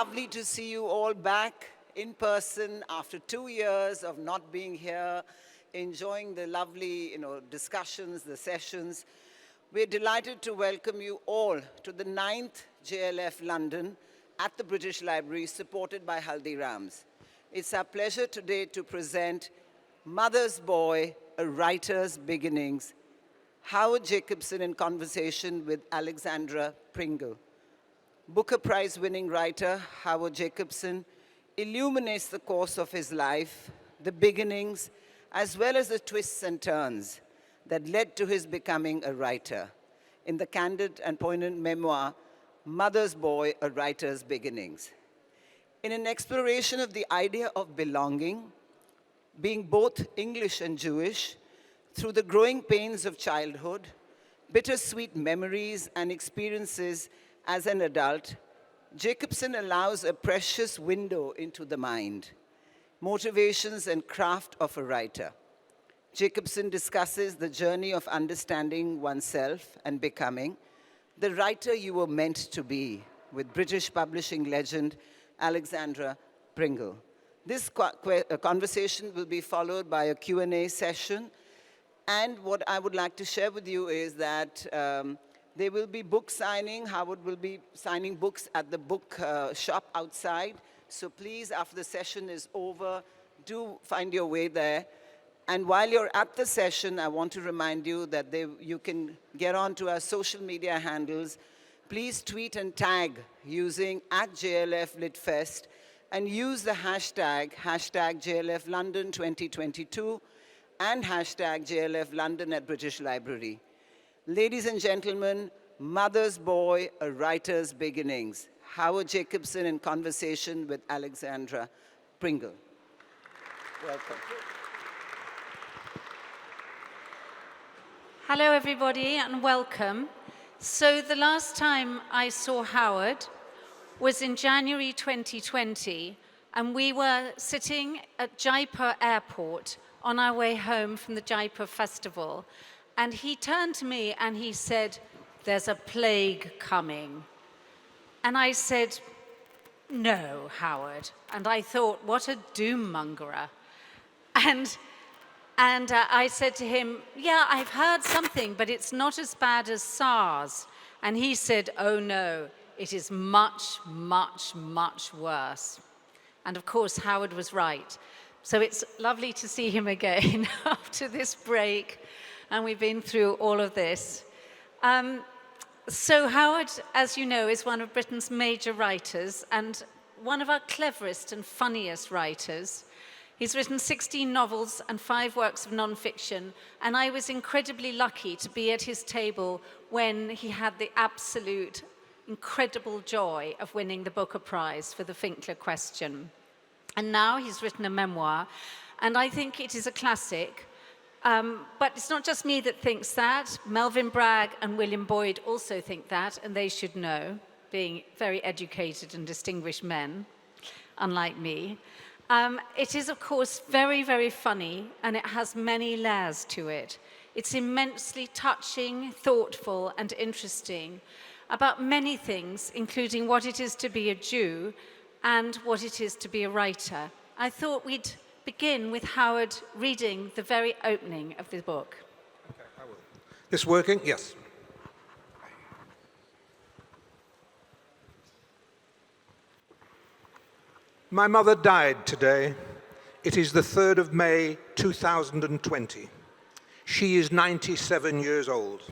lovely to see you all back in person after 2 years of not being here, enjoying the lovely discussions, the sessions. We're delighted to welcome you all to the 9th JLF London at the British Library, supported by Haldirams. It's our pleasure today to present Mother's Boy, A Writer's Beginnings, Howard Jacobson in conversation with Alexandra Pringle. Booker Prize-winning writer Howard Jacobson illuminates the course of his life, the beginnings, as well as the twists and turns that led to his becoming a writer in the candid and poignant memoir, Mother's Boy, A Writer's Beginnings. In an exploration of the idea of belonging, being both English and Jewish, through the growing pains of childhood, bittersweet memories and experiences as an adult, Jacobson allows a precious window into the mind, motivations and craft of a writer. Jacobson discusses the journey of understanding oneself and becoming the writer you were meant to be, with British publishing legend Alexandra Pringle. This conversation will be followed by a Q&A session, and what I would like to share with you is that there will be book signing. Howard will be signing books at the book shop outside. So please, after the session is over, do find your way there. And while you're at the session, I want to remind you that you can get onto our social media handles. Please tweet and tag using @JLFLitFest and use the hashtag #JLFLondon2022 and #JLFLondon at British Library. Ladies and gentlemen, Mother's Boy, A Writer's Beginnings. Howard Jacobson in conversation with Alexandra Pringle. Welcome. Hello, everybody, and welcome. So the last time I saw Howard was in January 2020, and we were sitting at Jaipur Airport on our way home from the Jaipur Festival. And he turned to me and he said, "There's a plague coming." And I said, "No, Howard." And I thought, what a doom-mongerer. And I said to him, "Yeah, I've heard something, but it's not as bad as SARS." And he said, "Oh no, it is much, much, much worse." And of course, Howard was right. So it's lovely to see him again after this break. And we've been through all of this. So Howard, as you know, is one of Britain's major writers and one of our cleverest and funniest writers. He's written 16 novels and 5 works of non-fiction, and I was incredibly lucky to be at his table when he had the absolute incredible joy of winning the Booker Prize for the Finkler Question. And now he's written a memoir, and I think it is a classic. But it's not just me that thinks that. Melvyn Bragg and William Boyd also think that, and they should know, being very educated and distinguished men, unlike me. It is, of course, very, very funny, and it has many layers to it. It's immensely touching, thoughtful, and interesting about many things, including what it is to be a Jew and what it is to be a writer. I thought we'd begin with Howard reading the very opening of the book. Okay, I will. This working? Yes. My mother died today. It is the 3rd of May, 2020. She is 97 years old.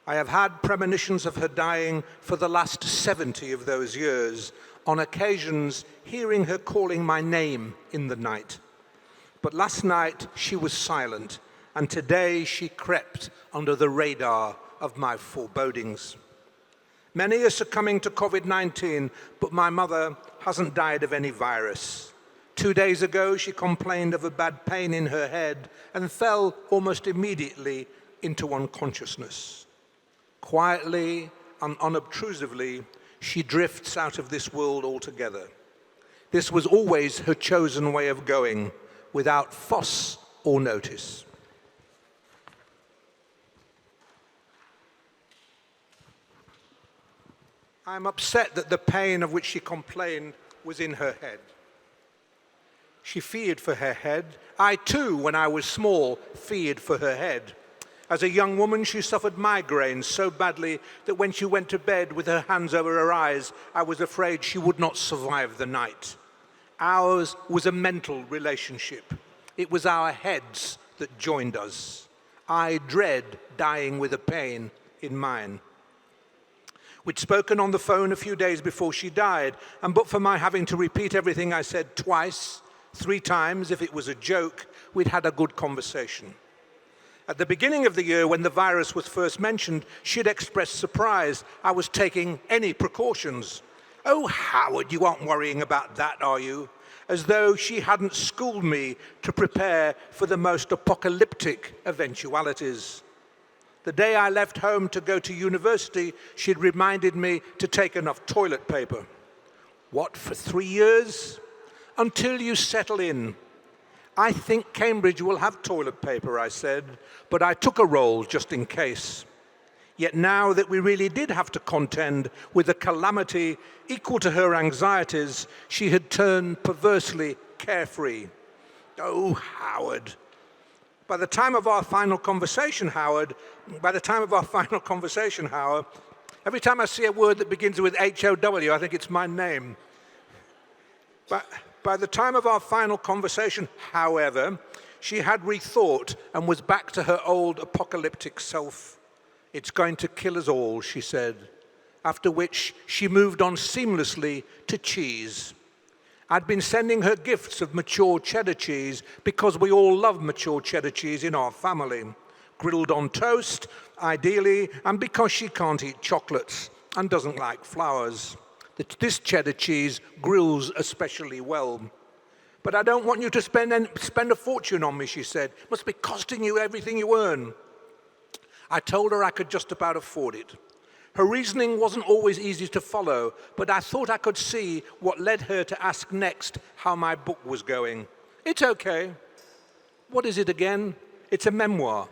I have had premonitions of her dying for the last 70 of those years, on occasions hearing her calling my name in the night. But last night she was silent, and today she crept under the radar of my forebodings. Many are succumbing to COVID-19, but my mother hasn't died of any virus. 2 days ago, she complained of a bad pain in her head and fell almost immediately into unconsciousness. Quietly and unobtrusively, she drifts out of this world altogether. This was always her chosen way of going, without fuss or notice. I'm upset that the pain of which she complained was in her head. She feared for her head. I too, when I was small, feared for her head. As a young woman, she suffered migraines so badly that when she went to bed with her hands over her eyes, I was afraid she would not survive the night. Ours was a mental relationship. It was our heads that joined us. I dread dying with a pain in mine. We'd spoken on the phone a few days before she died, and but for my having to repeat everything I said twice, 3 times if it was a joke, we'd had a good conversation. At the beginning of the year, when the virus was first mentioned, she'd expressed surprise I was taking any precautions. "Oh, Howard, you aren't worrying about that, are you?" As though she hadn't schooled me to prepare for the most apocalyptic eventualities. The day I left home to go to university, she'd reminded me to take enough toilet paper. What, for 3 years? Until you settle in. I think Cambridge will have toilet paper, I said, but I took a roll just in case. Yet now that we really did have to contend with a calamity equal to her anxieties, she had turned perversely carefree. "Oh, Howard." By the time of our final conversation, Howard, every time I see a word that begins with H-O-W, I think it's my name. But by the time of our final conversation, however, she had rethought and was back to her old apocalyptic self. "It's going to kill us all," she said, after which she moved on seamlessly to cheese. I'd been sending her gifts of mature cheddar cheese because we all love mature cheddar cheese in our family. Grilled on toast, ideally, and because she can't eat chocolates and doesn't like flowers. This cheddar cheese grills especially well. "But I don't want you to spend a fortune on me," she said. "Must be costing you everything you earn." I told her I could just about afford it. Her reasoning wasn't always easy to follow, but I thought I could see what led her to ask next how my book was going. "It's okay." "What is it again?" "It's a memoir."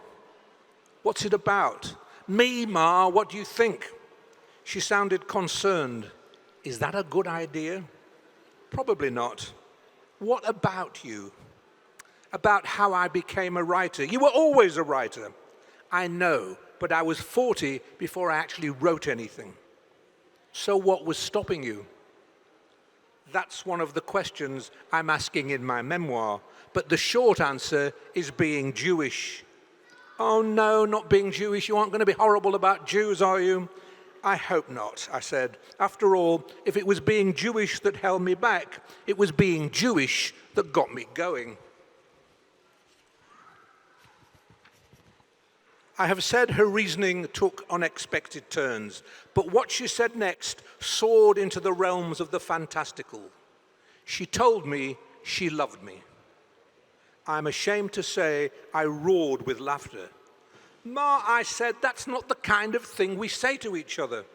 "What's it about?" "Me, Ma, what do you think?" She sounded concerned. "Is that a good idea?" "Probably not." "What about you?" "About how I became a writer." "You were always a writer." "I know, but I was 40 before I actually wrote anything." "So what was stopping you?" That's one of the questions I'm asking in my memoir, but the short answer is being Jewish. "Oh no, not being Jewish. You aren't going to be horrible about Jews, are you?" "I hope not," I said. "After all, if it was being Jewish that held me back, it was being Jewish that got me going." I have said her reasoning took unexpected turns, but what she said next soared into the realms of the fantastical. She told me she loved me. I'm ashamed to say I roared with laughter. "Ma," I said, "that's not the kind of thing we say to each other."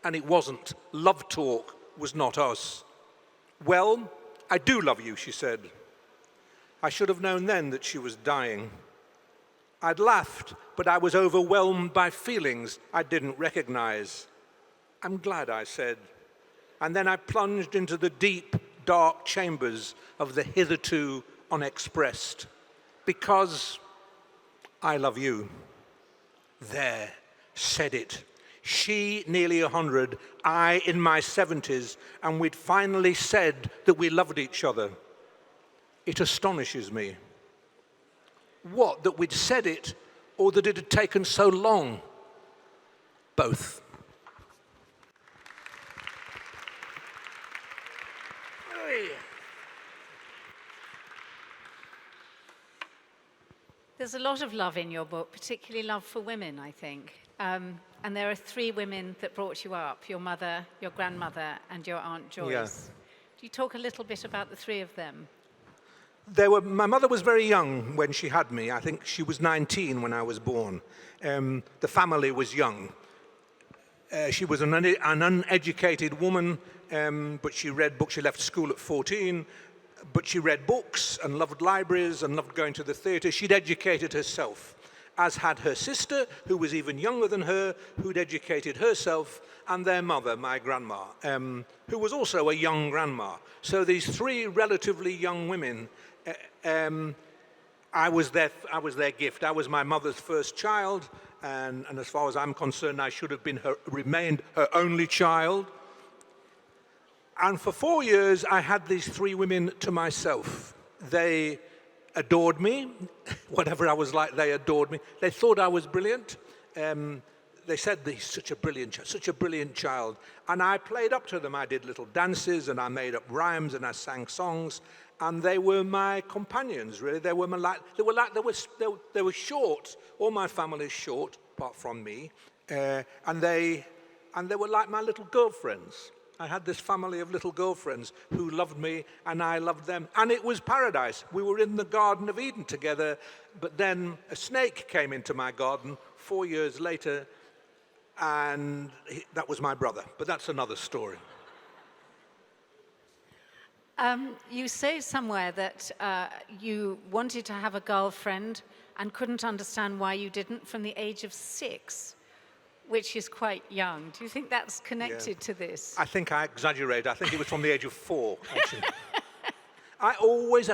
And it wasn't. Love talk was not us. "Well, I do love you," she said. I should have known then that she was dying. I'd laughed, but I was overwhelmed by feelings I didn't recognize. "I'm glad," I said. And then I plunged into the deep, dark chambers of the hitherto unexpressed. Because I love you. There, said it. She nearly 100, I in my 70s, and we'd finally said that we loved each other. It astonishes me. What, that we'd said it, or that it had taken so long? Both. There's a lot of love in your book, particularly love for women, I think. And there are 3 women that brought you up, your mother, your grandmother, and your Aunt Joyce. Yeah. Do you talk a little bit about the 3 of them? My mother was very young when she had me. I think she was 19 when I was born. The family was young. She was an uneducated woman, but she read books. She left school at 14, but she read books and loved libraries and loved going to the theatre. She'd educated herself. as had her sister, who was even younger than her, who'd educated herself, and their mother, my grandma, who was also a young grandma. So these three relatively young women, I was their gift. I was my mother's first child, and as far as I'm concerned, I should have remained her only child. And for 4 years, I had these three women to myself. They adored me. Whatever I was like, they adored me. They thought I was brilliant. They said, he's such a brilliant child. And I played up to them. I did little dances, and I made up rhymes, and I sang songs. And they were my companions, really. They were short. All my family is short, apart from me. And they were like my little girlfriends. I had this family of little girlfriends who loved me, and I loved them. And it was paradise. We were in the Garden of Eden together, but then a snake came into my garden 4 years later, and that was my brother. But that's another story. You say somewhere that you wanted to have a girlfriend and couldn't understand why you didn't from the age of 6. Which is quite young. Do you think that's connected to this? I think I exaggerate. I think it was from the age of 4, actually. I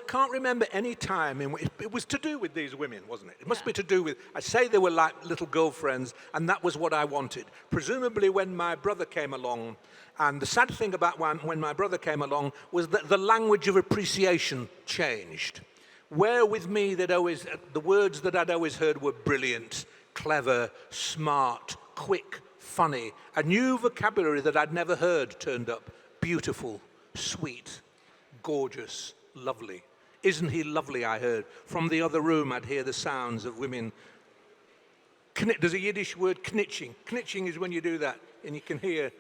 can't remember any time in which it was to do with these women, wasn't it? It must be to do with, I say they were like little girlfriends, and that was what I wanted. Presumably when my brother came along, and the sad thing about when my brother came along was that the language of appreciation changed. Where with me, the words that I'd always heard were brilliant, clever, smart, quick, funny. A new vocabulary that I'd never heard turned up. Beautiful, sweet, gorgeous, lovely. Isn't he lovely, I heard. From the other room, I'd hear the sounds of women. There's a Yiddish word, knitching. Knitching is when you do that, and you can hear,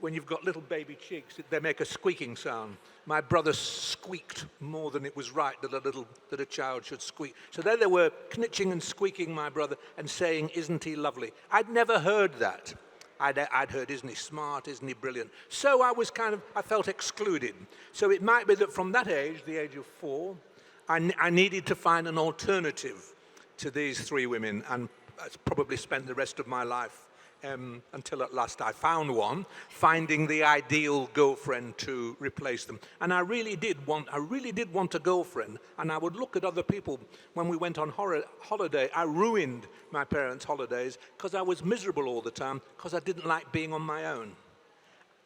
when you've got little baby cheeks, they make a squeaking sound. My brother squeaked more than it was right that a child should squeak. So there they were, knitching and squeaking, my brother, and saying, isn't he lovely? I'd never heard that. I'd heard, isn't he smart, isn't he brilliant? So I felt excluded. So it might be that from that age, the age of 4, I needed to find an alternative to these three women, and I probably spent the rest of my life until at last I found one, finding the ideal girlfriend to replace them. And I really did want a girlfriend, and I would look at other people. When we went on holiday, I ruined my parents' holidays because I was miserable all the time because I didn't like being on my own.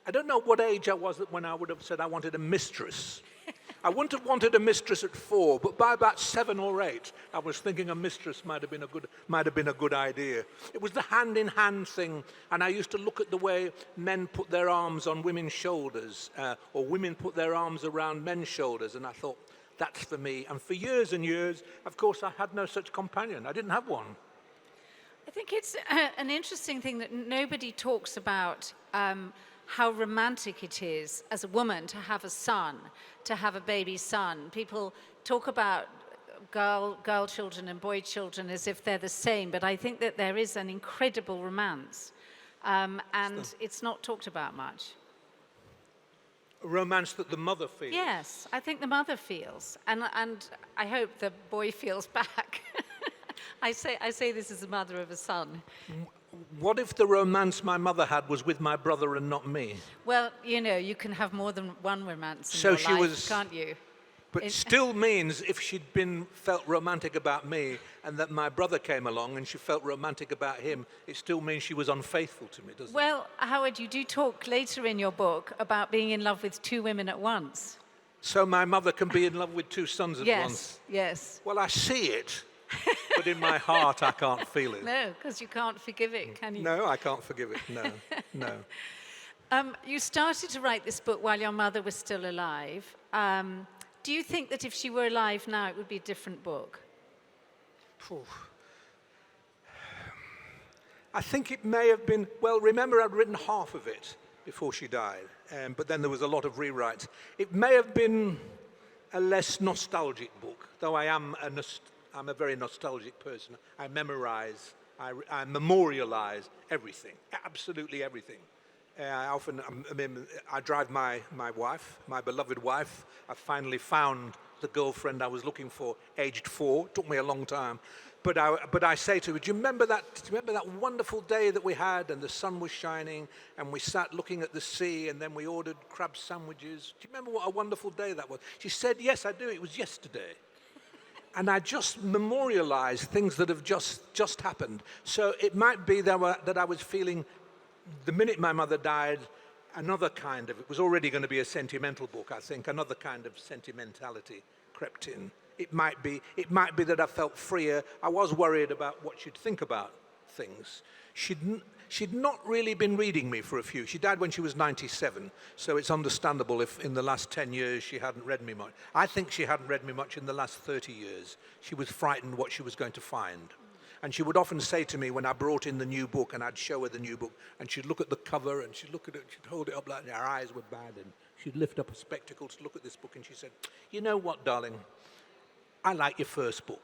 I don't know what age I was when I would have said I wanted a mistress. I wouldn't have wanted a mistress at 4, but by about 7 or 8, I was thinking a mistress might have been a good idea. It was the hand-in-hand thing, and I used to look at the way men put their arms on women's shoulders, or women put their arms around men's shoulders, and I thought, that's for me. And for years and years, of course, I had no such companion. I didn't have one. I think it's an interesting thing that nobody talks about. How romantic it is as a woman to have a son, to have a baby son. People talk about girl children and boy children as if they're the same, but I think that there is an incredible romance, and it's not talked about much. A romance that the mother feels. Yes, I think the mother feels, and I hope the boy feels back. I say this as a mother of a son. What if the romance my mother had was with my brother and not me? Well, you can have more than one romance in your life, can't you? But it still means if she'd felt romantic about me and that my brother came along and she felt romantic about him, it still means she was unfaithful to me, doesn't it? Well, Howard, you do talk later in your book about being in love with 2 women at once. So my mother can be in love with 2 sons at once? Yes. Well, I see it. But in my heart, I can't feel it. No, because you can't forgive it, can you? No, I can't forgive it, no. You started to write this book while your mother was still alive. Do you think that if she were alive now, it would be a different book? I think it may have been, well, remember I'd written half of it before she died, but then there was a lot of rewrites. It may have been a less nostalgic book, though I'm a very nostalgic person. I memorize, I memorialize everything, absolutely everything. I drive my wife, my beloved wife. I finally found the girlfriend I was looking for, aged 4. It took me a long time. But I say to her, do you remember that wonderful day that we had and the sun was shining and we sat looking at the sea and then we ordered crab sandwiches? Do you remember what a wonderful day that was? She said, yes, I do. It was yesterday. And I just memorialized things that have just happened. So it might be that I was feeling, the minute my mother died, another kind of, it was already going to be a sentimental book, I think, another kind of sentimentality crept in. It might be that I felt freer. I was worried about what she'd think about things. She'd not really been reading me for a few. She died when she was 97, so it's understandable if in the last 10 years she hadn't read me much. I think she hadn't read me much in the last 30 years. She was frightened what she was going to find. And she would often say to me when I brought in the new book and I'd show her the new book, and she'd look at the cover and she'd look at it, she'd hold it up like her eyes were bad, and she'd lift up her spectacles to look at this book, and she said, you know what, darling? I like your first book.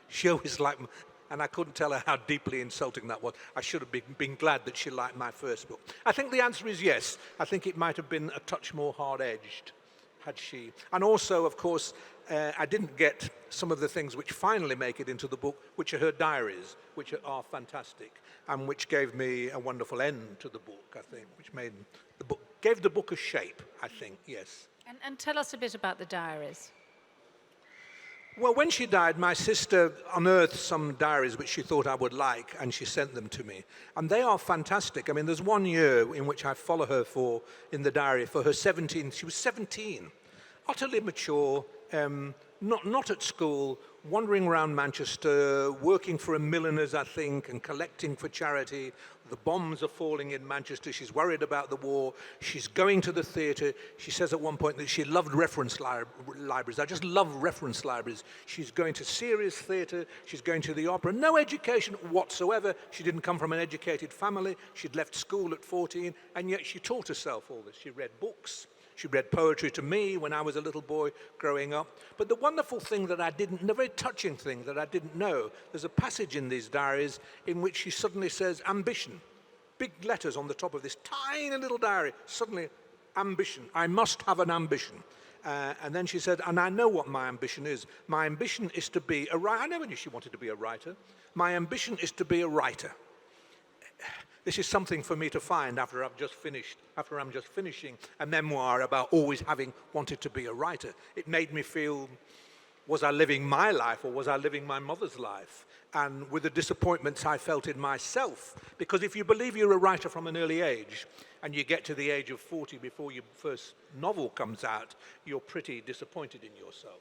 She always liked me, and I couldn't tell her how deeply insulting that was. I should have been glad that she liked my first book. I think the answer is yes. I think it might have been a touch more hard-edged had she. And also, of course, I didn't get some of the things which finally make it into the book, which are her diaries, which are fantastic, and which gave me a wonderful end to the book, I think, which gave the book a shape, I think, yes. And tell us a bit about the diaries. Well, when she died, my sister unearthed some diaries which she thought I would like, and she sent them to me. And they are fantastic. I mean, there's one year in which I follow her in the diary for her 17th. She was 17, utterly mature, not at school, wandering around Manchester, working for a milliner's, I think, and collecting for charity. The bombs are falling in Manchester. She's worried about the war. She's going to the theatre. She says at one point that she loved reference libraries. I just love reference libraries. She's going to serious theatre. She's going to the opera. No education whatsoever. She didn't come from an educated family. She'd left school at 14, and yet she taught herself all this. She read books. She read poetry to me when I was a little boy growing up. But the wonderful thing that the very touching thing that I didn't know, there's a passage in these diaries in which she suddenly says, ambition. Big letters on the top of this tiny little diary. Suddenly, ambition. I must have an ambition. And then she said, and I know what my ambition is. My ambition is to be a writer. I never knew she wanted to be a writer. My ambition is to be a writer. This is something for me to find after I'm just finishing a memoir about always having wanted to be a writer. It made me feel, was I living my life or was I living my mother's life? And with the disappointments I felt in myself. Because if you believe you're a writer from an early age, and you get to the age of 40 before your first novel comes out, you're pretty disappointed in yourself.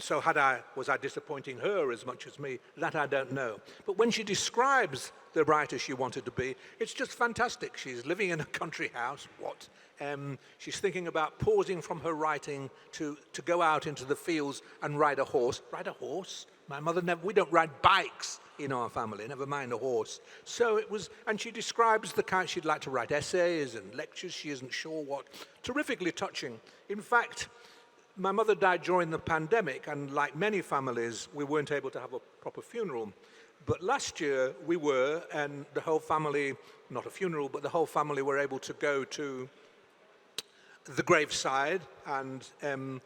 So was I disappointing her as much as me? That I don't know. But when she describes the writer she wanted to be, it's just fantastic. She's living in a country house. She's thinking about pausing from her writing to go out into the fields and ride a horse. Ride a horse? My mother we don't ride bikes in our family, never mind a horse. So it was, and she describes the kind she'd like to write essays and lectures, she isn't sure what. Terrifically touching. In fact, my mother died during the pandemic, and like many families, we weren't able to have a proper funeral. But last year we were, and the whole family, not a funeral, but the whole family were able to go to the graveside and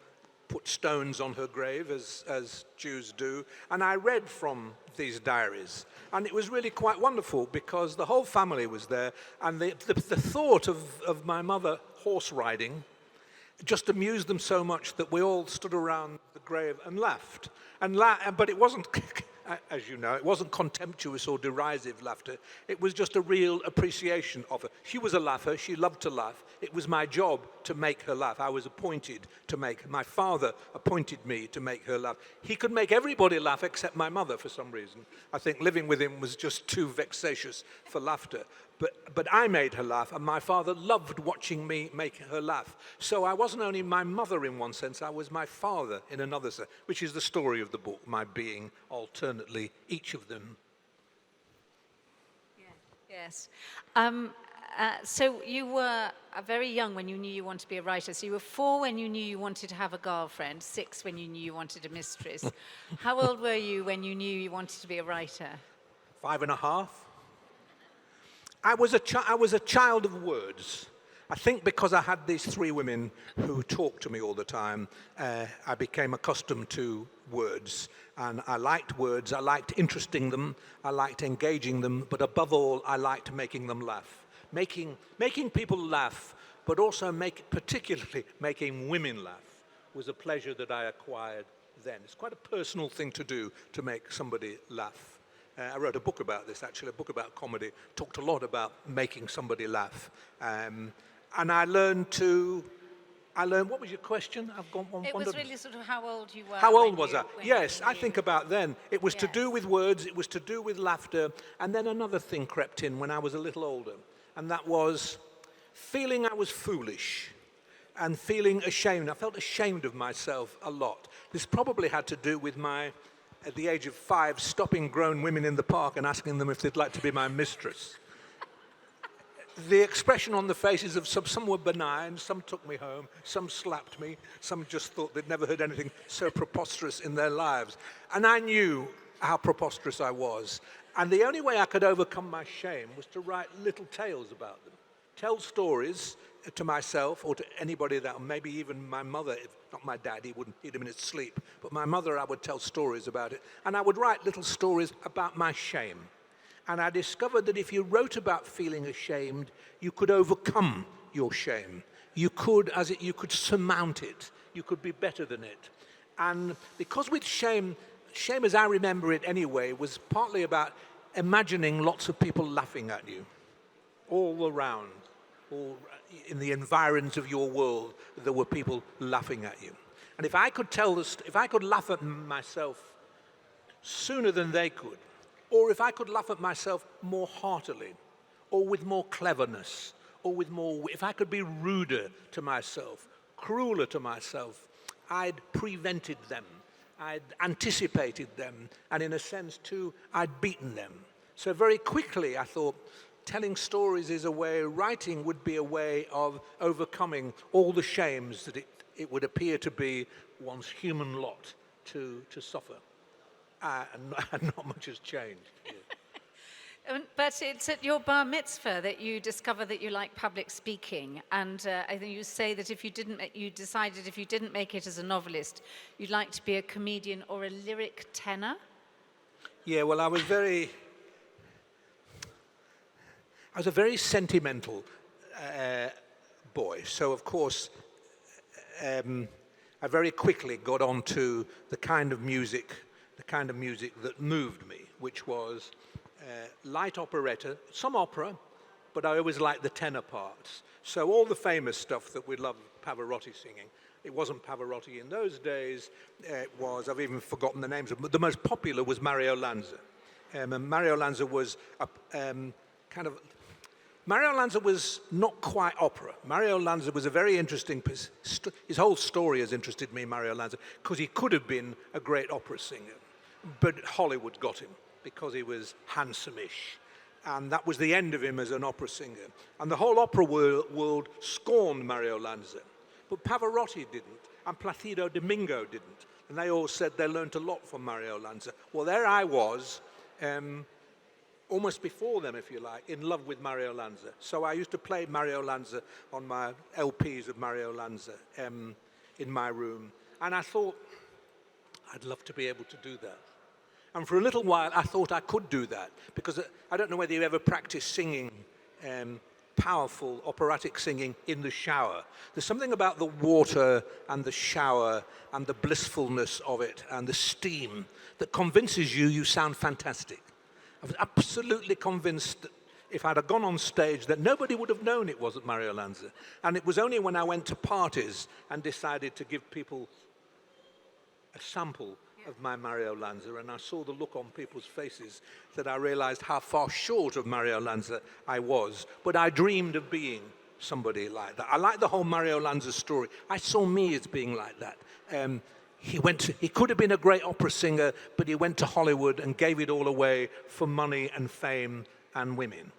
put stones on her grave, as Jews do. And I read from these diaries. And it was really quite wonderful because the whole family was there, and the thought of my mother horse riding just amused them so much that we all stood around the grave and laughed. But it wasn't, as you know, it wasn't contemptuous or derisive laughter. It was just a real appreciation of her. She was a laugher. She loved to laugh. It was my job to make her laugh. I was appointed to make, my father appointed me to make her laugh. He could make everybody laugh except my mother for some reason. I think living with him was just too vexatious for laughter. But I made her laugh, and my father loved watching me make her laugh. So I wasn't only my mother in one sense, I was my father in another sense, which is the story of the book, my being alternately each of them. Yes. So you were very young when you knew you wanted to be a writer. So you were 4 when you knew you wanted to have a girlfriend, 6 when you knew you wanted a mistress. How old were you when you knew you wanted to be a writer? 5.5. I was a child of words. I think because I had these 3 women who talked to me all the time, I became accustomed to words. And I liked words, I liked interesting them, I liked engaging them, but above all, I liked making them laugh. Making people laugh, but also particularly making women laugh was a pleasure that I acquired then. It's quite a personal thing to do, to make somebody laugh. I wrote a book about this, actually, a book about comedy, talked a lot about making somebody laugh. And I learned, what was your question? I've gone one. It was really sort of how old you were. How old was I? when Yes, you I knew. think about then. It was to do Yes. with words, it was to do with laughter, and then another thing crept in when I was a little older, and that was feeling I was foolish and feeling ashamed. I felt ashamed of myself a lot. This probably had to do with at the age of 5, stopping grown women in the park and asking them if they'd like to be my mistress. The expression on the faces of some were benign, some took me home, some slapped me, some just thought they'd never heard anything so preposterous in their lives. And I knew how preposterous I was. And the only way I could overcome my shame was to write little tales about them. Tell stories to myself or to anybody maybe even my mother, not my dad, he'd have been in his sleep, but my mother, I would tell stories about it. And I would write little stories about my shame. And I discovered that if you wrote about feeling ashamed, you could overcome your shame. You could surmount it. You could be better than it. And because with shame as I remember it anyway, was partly about imagining lots of people laughing at you, all around, all in the environs of your world, there were people laughing at you. And if I could laugh at myself sooner than they could, or if I could laugh at myself more heartily, or with more cleverness, or if I could be ruder to myself, crueler to myself, I'd prevented them, I'd anticipated them, and in a sense too, I'd beaten them. So very quickly I thought, telling stories is a way, writing would be a way of overcoming all the shames that it would appear to be one's human lot to suffer. And not much has changed. But it's at your bar mitzvah that you discover that you like public speaking, and I think you say that you decided if you didn't make it as a novelist, you'd like to be a comedian or a lyric tenor. Yeah, well, I was a very sentimental boy, so of course I very quickly got onto the kind of music that moved me, which was light operetta, some opera, but I always liked the tenor parts. So all the famous stuff that we love Pavarotti singing, it wasn't Pavarotti in those days, I've even forgotten the names, but the most popular was Mario Lanza. And Mario Lanza was Mario Lanza was not quite opera. Mario Lanza was a very interesting, his whole story has interested me, Mario Lanza, because he could have been a great opera singer, but Hollywood got him because he was handsome-ish. And that was the end of him as an opera singer. And the whole opera world scorned Mario Lanza. But Pavarotti didn't, and Placido Domingo didn't. And they all said they learned a lot from Mario Lanza. Well, there I was, almost before them, if you like, in love with Mario Lanza. So I used to play Mario Lanza on my LPs of Mario Lanza in my room. And I thought, I'd love to be able to do that. And for a little while, I thought I could do that, because I don't know whether you ever practiced singing, powerful operatic singing in the shower. There's something about the water and the shower and the blissfulness of it and the steam that convinces you sound fantastic. I was absolutely convinced that if I'd have gone on stage that nobody would have known it wasn't Mario Lanza. And it was only when I went to parties and decided to give people a sample of my Mario Lanza, and I saw the look on people's faces, that I realized how far short of Mario Lanza I was. But I dreamed of being somebody like that. I like the whole Mario Lanza story. I saw me as being like that. He could have been a great opera singer, but he went to Hollywood and gave it all away for money and fame and women.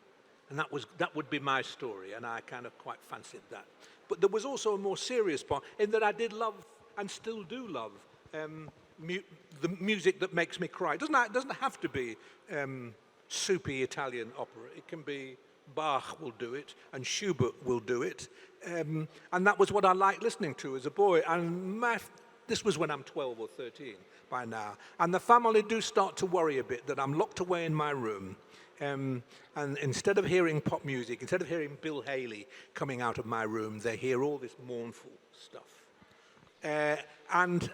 And that would be my story, and I kind of quite fancied that. But there was also a more serious part, in that I did love, and still do love, the music that makes me cry. It doesn't have to be soupy Italian opera. It can be Bach will do it, and Schubert will do it. And that was what I liked listening to as a boy. And This was when I'm 12 or 13 by now. And the family do start to worry a bit that I'm locked away in my room. And instead of hearing pop music, instead of hearing Bill Haley coming out of my room, they hear all this mournful stuff. And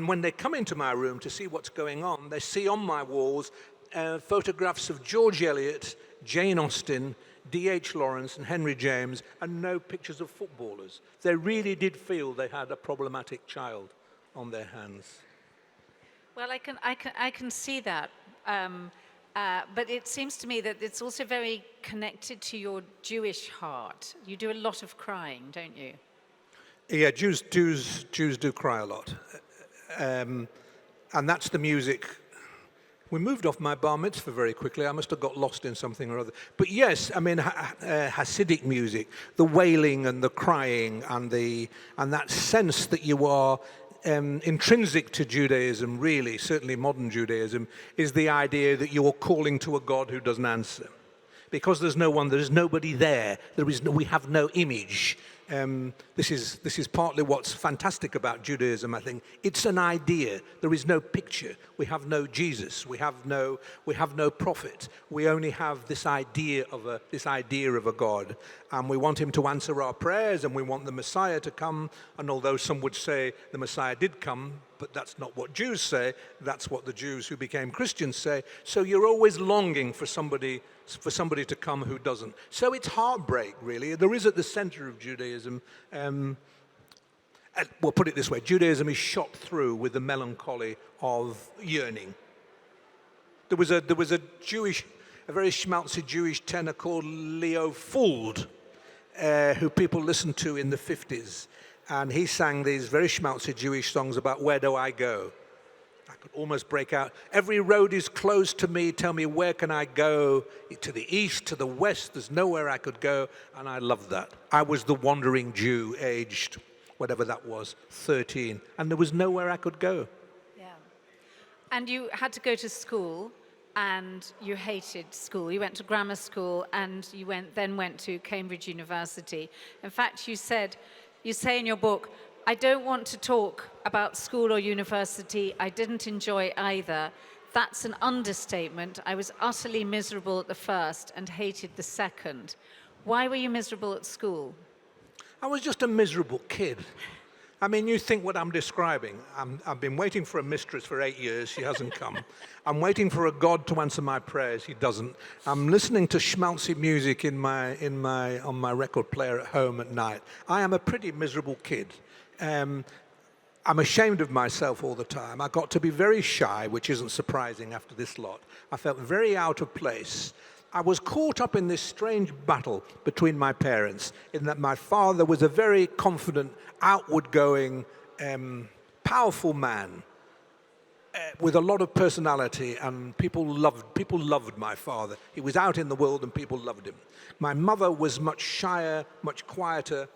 when they come into my room to see what's going on, they see on my walls photographs of George Eliot, Jane Austen, D.H. Lawrence and Henry James, and no pictures of footballers. They really did feel they had a problematic child on their hands. Well, I can see that. But it seems to me that it's also very connected to your Jewish heart. You do a lot of crying, don't you? Yeah, Jews do cry a lot. And that's the music. We moved off my bar mitzvah very quickly. I must have got lost in something or other. But yes, I mean, Hasidic music, the wailing and the crying and that sense that you are intrinsic to Judaism, really, certainly modern Judaism, is the idea that you're calling to a God who doesn't answer. Because there's nobody there. We have no image. This is partly what's fantastic about Judaism, I think. It's an idea. There is no picture. We have no Jesus. We have no prophet. We only have this idea of a God, and we want him to answer our prayers, and we want the Messiah to come. And although some would say the Messiah did come, but that's not what Jews say. That's what the Jews who became Christians say. So you're always longing for somebody to come who doesn't. So it's heartbreak, really. There is at the center of Judaism, we'll put it this way, Judaism is shot through with the melancholy of yearning. There was a very schmaltzy Jewish tenor called Leo Fuld, who people listened to in the 50s. And he sang these very schmaltzy Jewish songs about where do I go? I could almost break out. Every road is closed to me. Tell me, where can I go? To the east, to the west, there's nowhere I could go. And I loved that. I was the wandering Jew, aged, whatever that was, 13. And there was nowhere I could go. Yeah. And you had to go to school, and you hated school. You went to grammar school, and you then went to Cambridge University. In fact, you say in your book, I don't want to talk about school or university. I didn't enjoy either. That's an understatement. I was utterly miserable at the first and hated the second. Why were you miserable at school? I was just a miserable kid. I mean, you think what I'm describing. I've been waiting for a mistress for 8 years. She hasn't come. I'm waiting for a God to answer my prayers. He doesn't. I'm listening to schmaltzy music on my record player at home at night. I am a pretty miserable kid. I'm ashamed of myself all the time. I got to be very shy, which isn't surprising after this lot. I felt very out of place. I was caught up in this strange battle between my parents, in that my father was a very confident, outward-going, powerful man with a lot of personality, and people loved my father. He was out in the world and people loved him. My mother was much shyer, much quieter.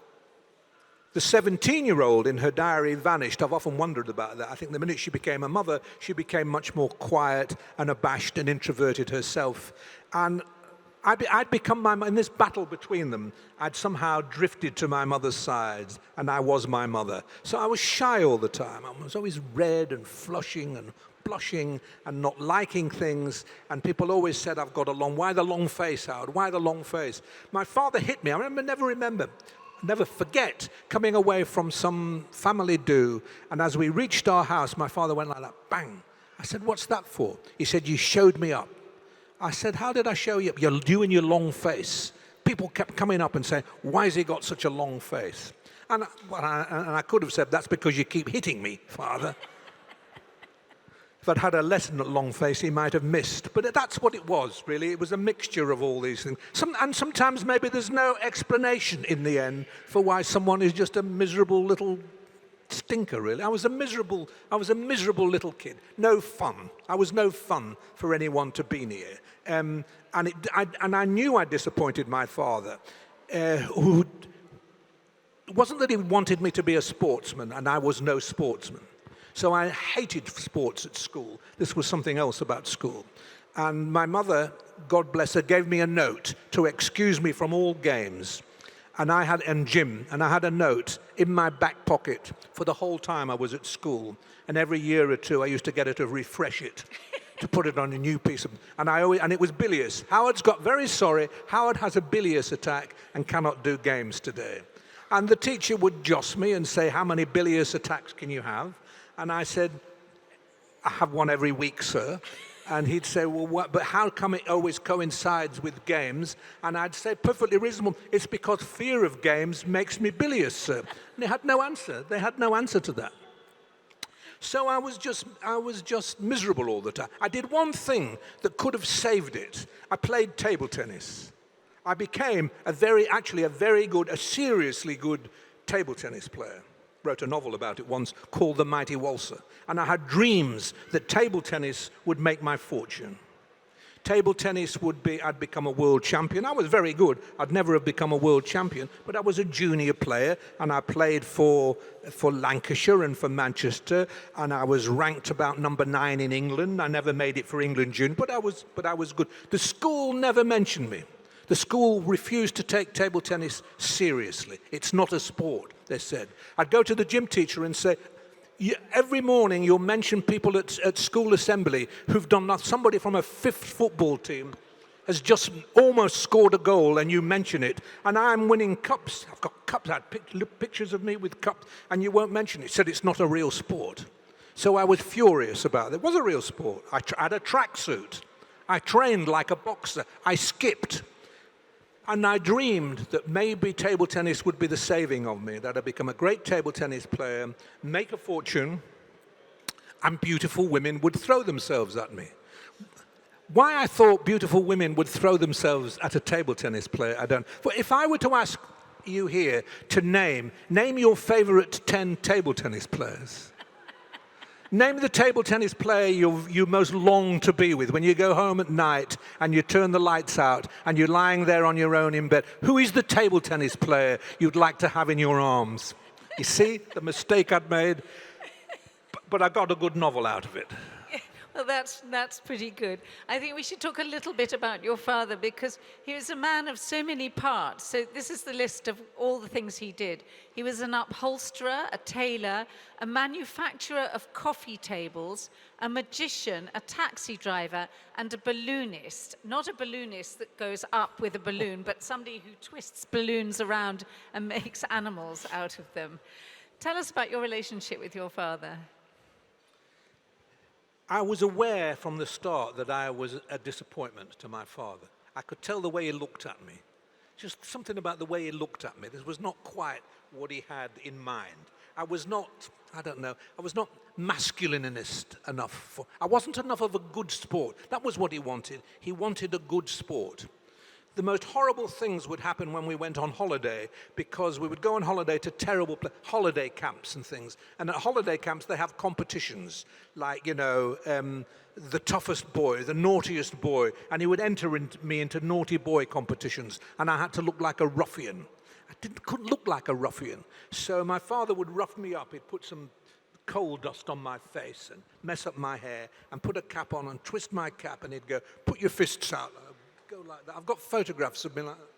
The 17-year-old in her diary vanished. I've often wondered about that. I think the minute she became a mother, she became much more quiet and abashed and introverted herself. And I'd become in this battle between them, I'd somehow drifted to my mother's side, and I was my mother. So I was shy all the time. I was always red and flushing and blushing and not liking things. And people always said, why the long face, Howard? Why the long face? My father hit me. I never forget coming away from some family do, and as we reached our house, my father went like that, bang. I said, what's that for? He said, you showed me up. I said, how did I show you up? You and your long face. People kept coming up and saying, why has he got such a long face? And I could have said, that's because you keep hitting me, Father. If I'd had a lesson at long face, he might have missed. But that's what it was, really. It was a mixture of all these things. And sometimes maybe there's no explanation in the end for why someone is just a miserable little stinker, really. I was a miserable little kid. No fun. I was no fun for anyone to be near. And I knew I disappointed my father, who it wasn't that he wanted me to be a sportsman, and I was no sportsman. So I hated sports at school. This was something else about school. And my mother, God bless her, gave me a note to excuse me from all games. and Jim, and I had a note in my back pocket for the whole time I was at school. And every year or two, I used to get her to refresh it, to put it on a new piece of, and it was bilious. Howard's got very sorry. Howard has a bilious attack and cannot do games today. And the teacher would joss me and say, how many bilious attacks can you have? And I said, I have one every week, sir. And he'd say, well, what, but how come it always coincides with games? And I'd say, perfectly reasonable, it's because fear of games makes me bilious, sir. And they had no answer. They had no answer to that. So I was just miserable all the time. I did one thing that could have saved it. I played table tennis. I became a seriously good table tennis player. Wrote a novel about it once called The Mighty Walzer. And I had dreams that table tennis would make my fortune. Table tennis I'd become a world champion. I was very good. I'd never have become a world champion, but I was a junior player, and I played for Lancashire and for Manchester, and I was ranked about number 9 in England. I never made it for England junior, but I was good. The school never mentioned me. The school refused to take table tennis seriously. It's not a sport, they said. I'd go to the gym teacher and say, every morning you'll mention people at school assembly who've done that. Somebody from a 5th football team has just almost scored a goal and you mention it. And I'm winning cups. I've got cups. I had pictures of me with cups and you won't mention it. Said it's not a real sport. So I was furious about it. It was a real sport. I had a tracksuit. I trained like a boxer. I skipped. And I dreamed that maybe table tennis would be the saving of me, that I'd become a great table tennis player, make a fortune, and beautiful women would throw themselves at me. Why I thought beautiful women would throw themselves at a table tennis player, I don't. But if I were to ask you here to name your favorite 10 table tennis players. Name the table tennis player you most long to be with when you go home at night and you turn the lights out and you're lying there on your own in bed. Who is the table tennis player you'd like to have in your arms? You see the mistake I'd made? But I got a good novel out of it. Well, that's pretty good. I think we should talk a little bit about your father, because he was a man of so many parts. So this is the list of all the things he did. He was an upholsterer, a tailor, a manufacturer of coffee tables, a magician, a taxi driver, and a balloonist. Not a balloonist that goes up with a balloon, but somebody who twists balloons around and makes animals out of them. Tell us about your relationship with your father. I was aware from the start that I was a disappointment to my father. I could tell the way he looked at me. Just something about the way he looked at me. This was not quite what he had in mind. I was not masculinist enough. I wasn't enough of a good sport. That was what he wanted. He wanted a good sport. The most horrible things would happen when we went on holiday, because we would go on holiday to terrible holiday camps and things. And at holiday camps, they have competitions, like, the toughest boy, the naughtiest boy. And he would enter me into naughty boy competitions, and I had to look like a ruffian. Couldn't look like a ruffian. So my father would rough me up. He'd put some coal dust on my face and mess up my hair and put a cap on and twist my cap, and he'd go, put your fists out. Go like that. I've got photographs of me like that.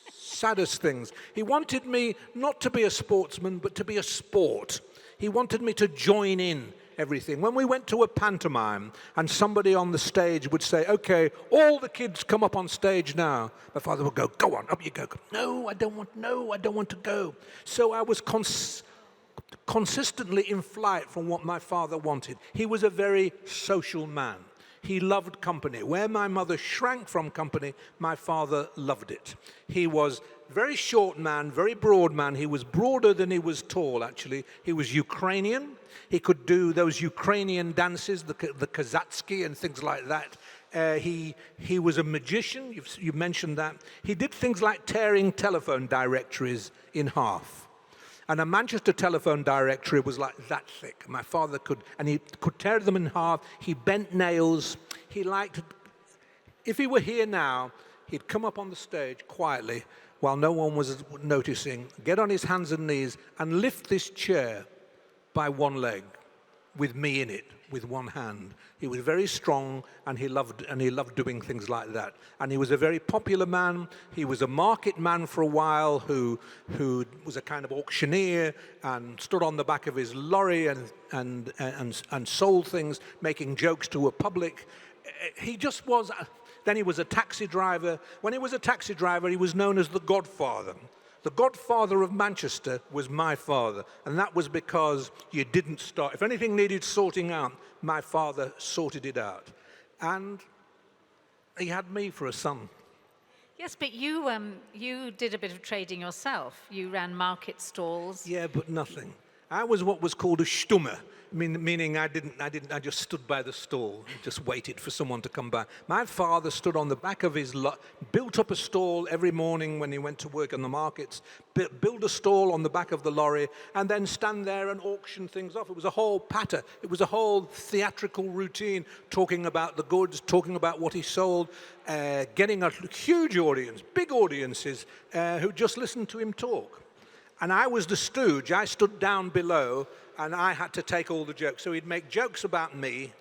Saddest things. He wanted me not to be a sportsman, but to be a sport. He wanted me to join in everything. When we went to a pantomime and somebody on the stage would say, okay, all the kids come up on stage now, my father would go on, up you go. No, I don't want to go. So I was consistently in flight from what my father wanted. He was a very social man. He loved company. Where my mother shrank from company, my father loved it. He was a very short man, very broad man. He was broader than he was tall, actually. He was Ukrainian. He could do those Ukrainian dances, the Kazatsky and things like that. He was a magician. You mentioned that. He did things like tearing telephone directories in half. And a Manchester telephone directory was like that thick. My father could tear them in half. He bent nails. If he were here now, he'd come up on the stage quietly while no one was noticing, get on his hands and knees and lift this chair by one leg. with me in it, with one hand. He was very strong, and he loved doing things like that. And he was a very popular man. He was a market man for a while who was a kind of auctioneer and stood on the back of his lorry and sold things, making jokes to a public. He just was. Then he was a taxi driver. When he was a taxi driver, he was known as the Godfather. The Godfather of Manchester was my father, and that was because you didn't start. If anything needed sorting out, my father sorted it out. And he had me for a son. Yes, but you did a bit of trading yourself. You ran market stalls. Yeah, but nothing. I was what was called a stummer, meaning I just stood by the stall and just waited for someone to come by. My father stood on the back of his lot, built up a stall every morning when he went to work on the markets, build a stall on the back of the lorry, and then stand there and auction things off. It was a whole patter. It was a whole theatrical routine, talking about the goods, talking about what he sold, getting a huge audience, big audiences, who just listened to him talk. And I was the stooge. I stood down below, and I had to take all the jokes. So he'd make jokes about me.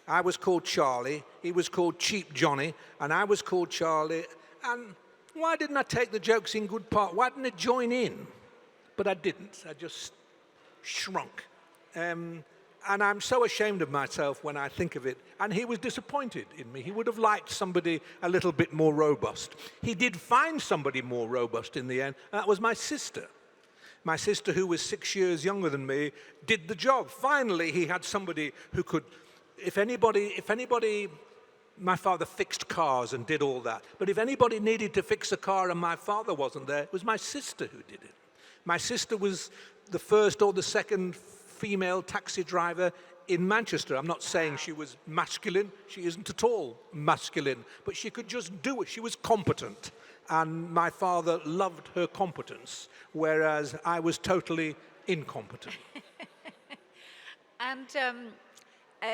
I was called Charlie. He was called Cheap Johnny, and I was called Charlie. And why didn't I take the jokes in good part? Why didn't I join in? But I didn't. I just shrunk. And I'm so ashamed of myself when I think of it. And he was disappointed in me. He would have liked somebody a little bit more robust. He did find somebody more robust in the end, and that was my sister. My sister, who was 6 years younger than me, did the job. Finally, he had somebody who could, if anybody, my father fixed cars and did all that. But if anybody needed to fix a car and my father wasn't there, it was my sister who did it. My sister was the first or the second female taxi driver in Manchester. I'm not saying she was masculine. She isn't at all masculine. But she could just do it. She was competent. And my father loved her competence, whereas I was totally incompetent. And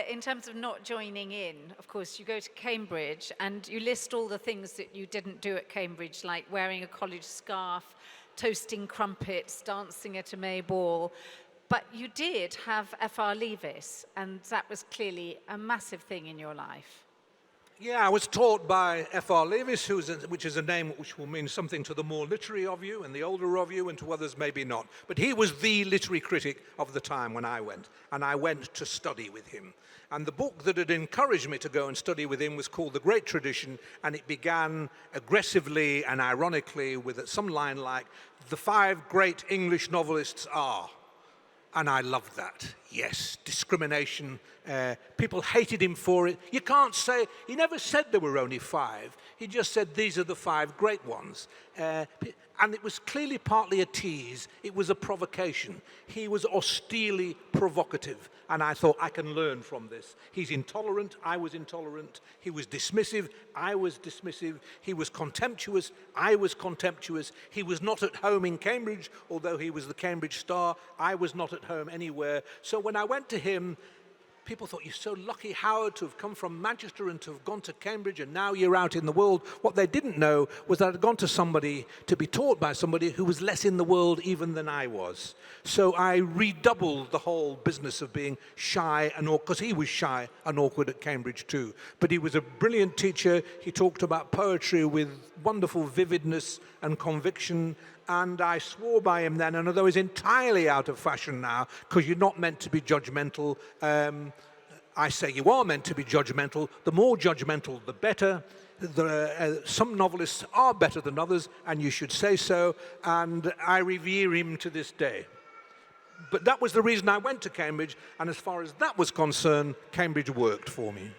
in terms of not joining in, of course, you go to Cambridge and you list all the things that you didn't do at Cambridge, like wearing a college scarf, toasting crumpets, dancing at a May ball. But you did have F.R. Leavis, and that was clearly a massive thing in your life. Yeah, I was taught by F.R. Leavis, which is a name which will mean something to the more literary of you and the older of you, and to others maybe not. But he was the literary critic of the time when I went, and I went to study with him. And the book that had encouraged me to go and study with him was called The Great Tradition, and it began aggressively and ironically with some line like, "The 5 great English novelists are." And I loved that. Yes, discrimination. People hated him for it. You can't say, he never said there were only 5. He just said these are the 5 great ones. And it was clearly partly a tease. It was a provocation. He was austerely provocative. And I thought, I can learn from this. He's intolerant. I was intolerant. He was dismissive. I was dismissive. He was contemptuous. I was contemptuous. He was not at home in Cambridge, although he was the Cambridge star. I was not at home anywhere. So when I went to him, people thought, you're so lucky, Howard, to have come from Manchester and to have gone to Cambridge, and now you're out in the world. What they didn't know was that I'd gone to be taught by somebody who was less in the world even than I was. So I redoubled the whole business of being shy and awkward, because he was shy and awkward at Cambridge too. But he was a brilliant teacher. He talked about poetry with wonderful vividness and conviction. And I swore by him then, and although he's entirely out of fashion now, because you're not meant to be judgmental, I say you are meant to be judgmental. The more judgmental, the better. Some novelists are better than others, and you should say so, and I revere him to this day. But that was the reason I went to Cambridge, and as far as that was concerned, Cambridge worked for me.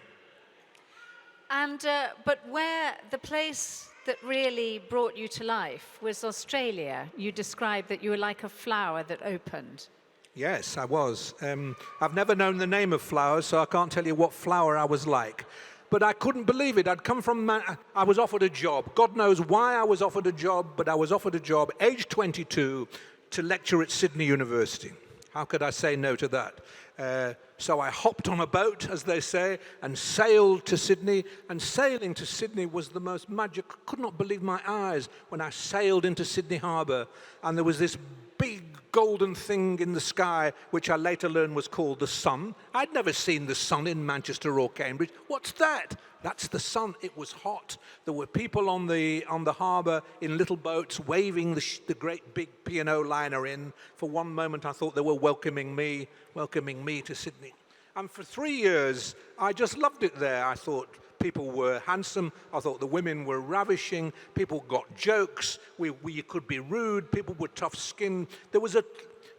And but where the place that really brought you to life was Australia. You described that you were like a flower that opened. Yes, I was. I've never known the name of flowers, so I can't tell you what flower I was like. But I couldn't believe it. I'd come from, I was offered a job. God knows why I was offered a job, but I was offered a job, age 22, to lecture at Sydney University. How could I say no to that? So I hopped on a boat, as they say, and sailed to Sydney. And sailing to Sydney was the most magic. I could not believe my eyes when I sailed into Sydney Harbour. And there was this big golden thing in the sky, which I later learned was called the sun. I'd never seen the sun in Manchester or Cambridge. What's that? That's the sun. It was hot. There were people on the harbour in little boats waving the great big P&O liner in. For one moment, I thought they were welcoming me to Sydney. And for 3 years, I just loved it there. I thought people were handsome. I thought the women were ravishing. People got jokes. We could be rude. People were tough-skinned.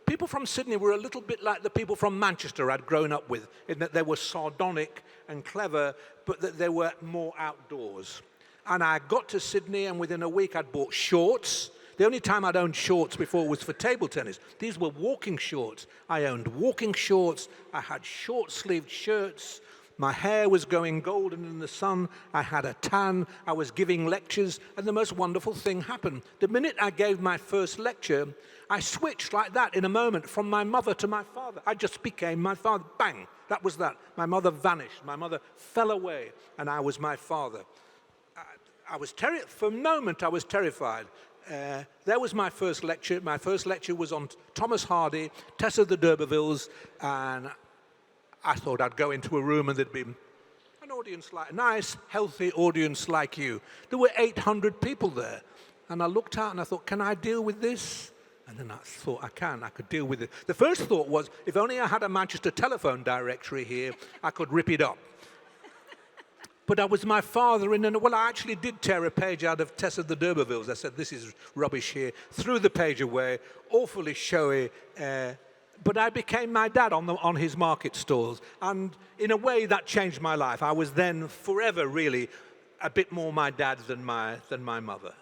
People from Sydney were a little bit like the people from Manchester I'd grown up with, in that they were sardonic and clever, but that they were more outdoors. And I got to Sydney, and within a week I'd bought shorts. The only time I'd owned shorts before was for table tennis. These were walking shorts. I owned walking shorts. I had short-sleeved shirts. My hair was going golden in the sun. I had a tan. I was giving lectures, and the most wonderful thing happened. The minute I gave my first lecture, I switched like that in a moment from my mother to my father. I just became my father. Bang! That was that. My mother vanished. My mother fell away, and I was my father. I was for a moment, I was terrified. There was my first lecture. My first lecture was on Thomas Hardy, Tessa the D'Urbervilles, and I thought I'd go into a room and there'd be an audience a nice, healthy audience like you. There were 800 people there. And I looked out and I thought, can I deal with this? And then I thought, I could deal with it. The first thought was, if only I had a Manchester telephone directory here, I could rip it up. But I was my father, and I actually did tear a page out of Tessa the D'Urbervilles. I said, this is rubbish here. Threw the page away, awfully showy. But I became my dad on his market stalls. And in a way, that changed my life. I was then forever, really, a bit more my dad than my mother.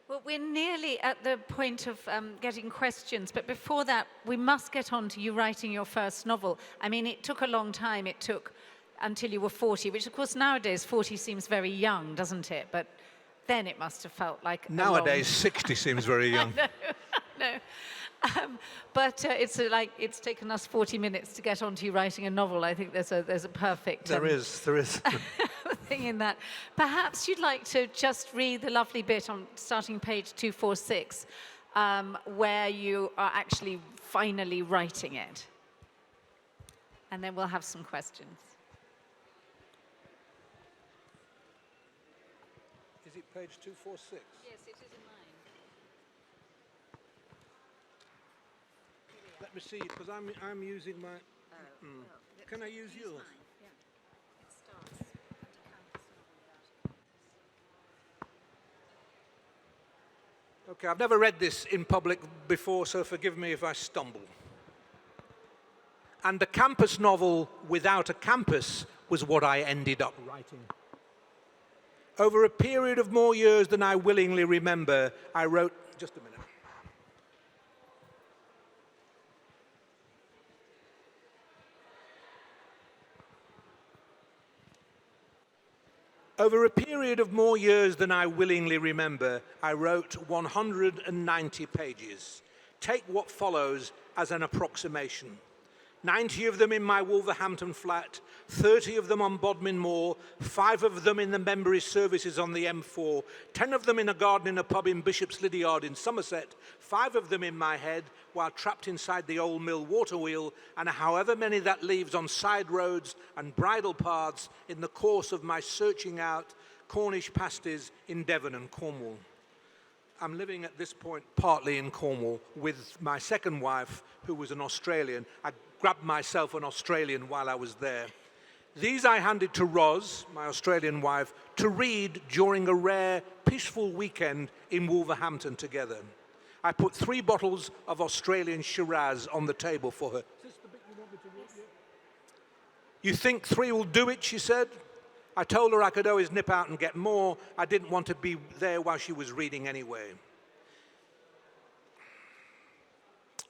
Well, we're nearly at the point of getting questions, but before that, we must get on to you writing your first novel. I mean, it took a long time. It took until you were 40, which, of course, nowadays 40 seems very young, doesn't it? But then it must have felt like nowadays 60 seems very young. No. But it's taken us 40 minutes to get onto you writing a novel. I think there's a perfect there is thing in that. Perhaps you'd like to just read the lovely bit on starting page 246, where you are actually finally writing it, and then we'll have some questions. Is it page 246? Yes, it is in mine. Let me see, because I'm using my... Can I use yours? Yeah. It starts under campus novel without. Okay, I've never read this in public before, so forgive me if I stumble. And a campus novel without a campus was what I ended up writing. Over a period of more years than I willingly remember, I wrote... Just a minute. Over a period of more years than I willingly remember, I wrote 190 pages. Take what follows as an approximation. 90 of them in my Wolverhampton flat, 30 of them on Bodmin Moor, 5 of them in the memory services on the M4, 10 of them in a garden in a pub in Bishop's Lydiard in Somerset, 5 of them in my head while trapped inside the old mill water wheel, and however many that leaves on side roads and bridle paths in the course of my searching out Cornish pasties in Devon and Cornwall. I'm living at this point partly in Cornwall with my second wife, who was an Australian. I grabbed myself an Australian while I was there. These I handed to Roz, my Australian wife, to read during a rare, peaceful weekend in Wolverhampton together. I put 3 bottles of Australian Shiraz on the table for her. Is this the bit you want me to read? Yes. You think 3 will do it, she said. I told her I could always nip out and get more. I didn't want to be there while she was reading anyway.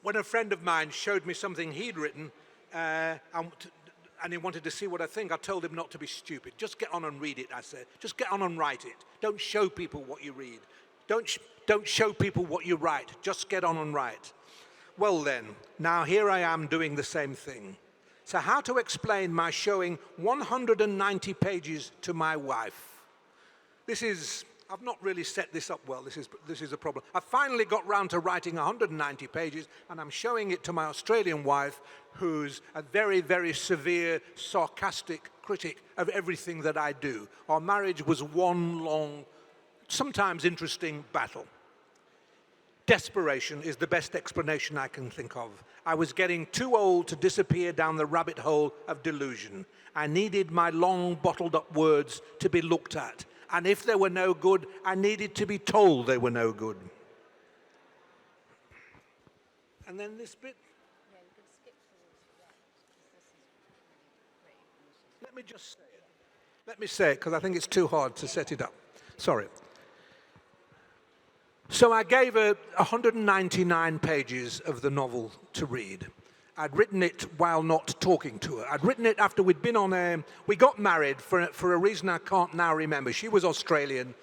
When a friend of mine showed me something he'd written, and he wanted to see what I think, I told him not to be stupid. Just get on and read it, I said. Just get on and write it. Don't show people what you read. Don't show people what you write. Just get on and write. Well then, now here I am doing the same thing. So how to explain my showing 190 pages to my wife? This is, I've not really set this up well. This is a problem. I finally got round to writing 190 pages, and I'm showing it to my Australian wife, who's a very, very severe, sarcastic critic of everything that I do. Our marriage was one long, sometimes interesting battle. Desperation is the best explanation I can think of. I was getting too old to disappear down the rabbit hole of delusion. I needed my long bottled up words to be looked at. And if they were no good, I needed to be told they were no good. And then this bit. Let me just say it. Let me say it, because I think it's too hard to set it up. Sorry. So I gave her 199 pages of the novel to read. I'd written it while not talking to her. I'd written it after we'd been on we got married for a reason I can't now remember. She was Australian.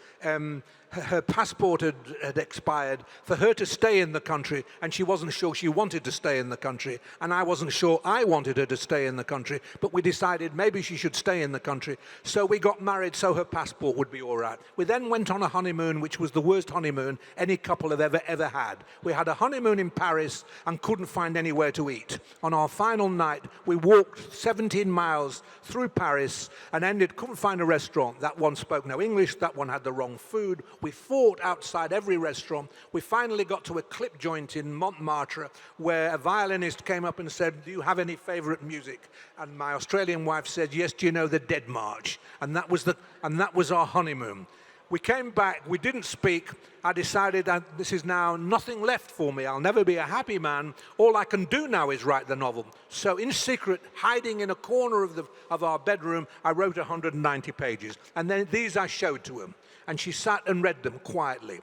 Her passport had expired. For her to stay in the country, and she wasn't sure she wanted to stay in the country, and I wasn't sure I wanted her to stay in the country, but we decided maybe she should stay in the country. So we got married so her passport would be all right. We then went on a honeymoon, which was the worst honeymoon any couple have ever had. We had a honeymoon in Paris and couldn't find anywhere to eat. On our final night, we walked 17 miles through Paris and couldn't find a restaurant. That one spoke no English, that one had the wrong food. We fought outside every restaurant. We finally got to a clip joint in Montmartre where a violinist came up and said, "Do you have any favorite music?" And my Australian wife said, "Yes, do you know the Dead March?" And that was our honeymoon. We came back, we didn't speak. I decided that this is now nothing left for me. I'll never be a happy man. All I can do now is write the novel. So in secret, hiding in a corner of our bedroom, I wrote 190 pages. And then these I showed to her. And she sat and read them quietly.